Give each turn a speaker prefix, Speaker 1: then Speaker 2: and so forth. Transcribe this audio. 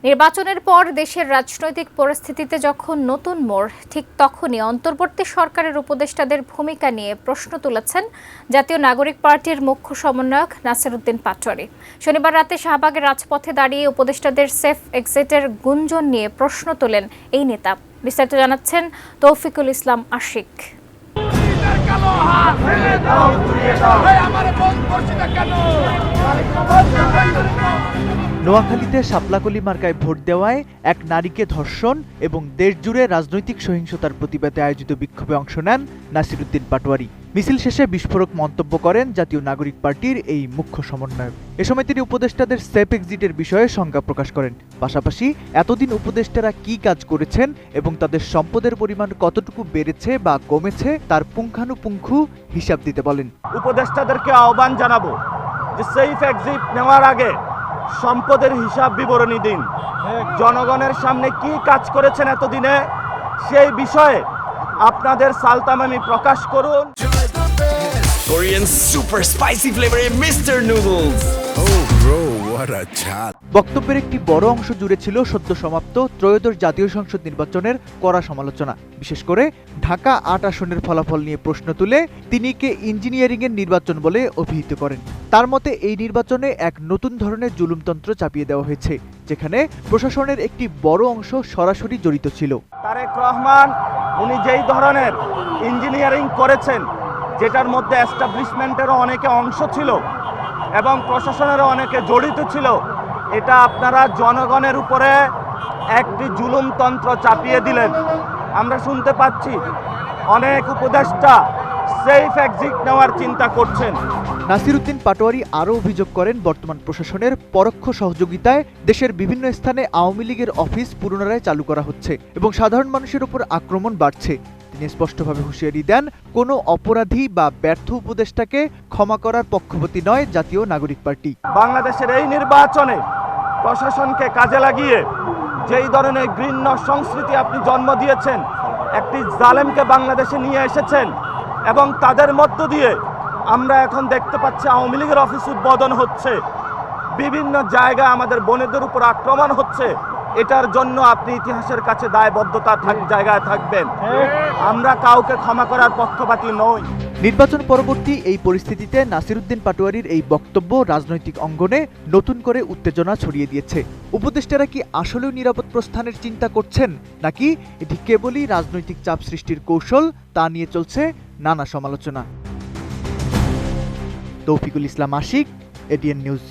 Speaker 1: নির্বাচনের পর দেশের রাজনৈতিক পরিস্থিতিতে যখন নতুন মোড়, ঠিক তখনই অন্তর্বর্তী সরকারের উপদেষ্টাদের ভূমিকা নিয়ে প্রশ্ন তুলেছেন জাতীয় নাগরিক পার্টির মুখ্য সমন্বয়ক নাসির উদ্দিন পাটোয়ারি। শনিবার রাতে শাহবাগের রাজপথে দাঁড়িয়ে উপদেষ্টাদের সেফ এক্সিটের গুঞ্জন নিয়ে প্রশ্ন তোলেন এই নেতা। বিস্তারিত জানাচ্ছেন তৌফিকুল ইসলাম আশিক।
Speaker 2: নোয়াখালীতে শাপলাকলি মার্কায় ভোট দেওয়ায় এক নারীকে ধর্ষণ এবং দেশজুড়ে রাজনৈতিক সহিংসতার প্রতিবাদে আয়োজিত বিক্ষোভে অংশ নেন নাসির উদ্দিন পাটোয়ারি। মিছিল শেষে বিস্ফোরক মন্তব্য করেন জাতীয় নাগরিক পার্টির এই মুখ্য সমন্বয়ক। এ সময় তিনি উপদেষ্টাদের সেফ এক্সিটের বিষয়ে শঙ্কা প্রকাশ করেন। পাশাপাশি এতদিন উপদেষ্টারা কি কাজ করেছেন এবং তাদের সম্পদের পরিমাণ কতটুকু বেড়েছে বা কমেছে তার পুঙ্খানুপুঙ্খ হিসাব দিতে বলেন।
Speaker 3: উপদেষ্টাদেরকে আহ্বান জানাবো যে সেফ এক্সিট নেওয়ার আগে সম্পদের হিসাব বিবরণী দিন। জনগণের সামনে কি কাজ করেছেন এতদিনে সেই বিষয়ে আপনাদের সালতামামি প্রকাশ করুন।
Speaker 4: Korean super spicy flavor Mr. Noodles.
Speaker 5: Oh bro, what a chat.
Speaker 2: বক্তব্যের একটি বড় অংশ জুড়ে ছিল সদ্য সমাপ্ত ত্রয়োদশ জাতীয় সংসদ নির্বাচনের কড়া সমালোচনা। বিশেষ করে ঢাকা ৮ আসনের ফলাফল নিয়ে প্রশ্ন তুলে তিনি কে ইঞ্জিনিয়ারিংয়ের নির্বাচন বলে অভিহিত করেন। তার মতে এই নির্বাচনে এক নতুন ধরনের জুলুমতন্ত্র চাপিয়ে দেওয়া হয়েছে, যেখানে প্রশাসনের একটি বড় অংশ সরাসরি জড়িত ছিল।
Speaker 3: তারেক রহমান উনি যেই ধরনের ইঞ্জিনিয়ারিং করেছেন, যেটার মধ্যে এস্টাবলিশমেন্টেরও অনেকে অংশ ছিল এবং প্রশাসনেরও অনেকে জড়িত ছিল, এটা আপনারা জনগণের উপরে একটি জুলুমতন্ত্র চাপিয়ে দিলেন। আমরা শুনতে পাচ্ছি অনেক উপদেষ্টা সেফ এক্সিট নেওয়ার চিন্তা করছেন।
Speaker 2: নাসির উদ্দিন পাটোয়ারি আরও অভিযোগ করেন, বর্তমান প্রশাসনের পরোক্ষ সহযোগিতায় দেশের বিভিন্ন স্থানে আওয়ামী লীগের অফিস পুনরায় চালু করা হচ্ছে এবং সাধারণ মানুষের উপর আক্রমণ বাড়ছে। তিনি স্পষ্টভাবে হুঁশিয়ারি দেন, কোনো অপরাধী বা ব্যর্থ উপদেষ্টাকে ক্ষমা করার পক্ষপাতী নয় জাতীয় নাগরিক পার্টি।
Speaker 3: বাংলাদেশের এই নির্বাচনে প্রশাসনকে কাজে লাগিয়ে যেই ধরনের ঘৃণ্য সংস্কৃতি আপনি জন্ম দিয়েছেন, একটি জালেমকে বাংলাদেশে নিয়ে এসেছেন এবং তাদের মধ্য দিয়ে আমরা এখন দেখতে পাচ্ছি আওয়ামী লীগের অফিস উদ্বোধন হচ্ছে, বিভিন্ন জায়গায় আমাদের বোনেদের উপর আক্রমণ হচ্ছে। এটার জন্য আপনি ইতিহাসের কাছে দায়বদ্ধতা জায়গায় থাকবেন। আমরা কাউকে ক্ষমা করার পক্ষপাতী নই।
Speaker 2: নির্বাচন পরবর্তী এই পরিস্থিতিতে নাসির উদ্দিন পাটোয়ারির এই বক্তব্য রাজনৈতিক অঙ্গনে নতুন করে উত্তেজনা ছড়িয়ে দিয়েছে। উপদেষ্টারা কি আসলেও নিরাপদ প্রস্থানের চিন্তা করছেন, নাকি এটি কেবলই রাজনৈতিক চাপ সৃষ্টির কৌশল, তা নিয়ে চলছে নানা সমালোচনা। তৌফিকুল ইসলাম আশিক, এটিএন নিউজ।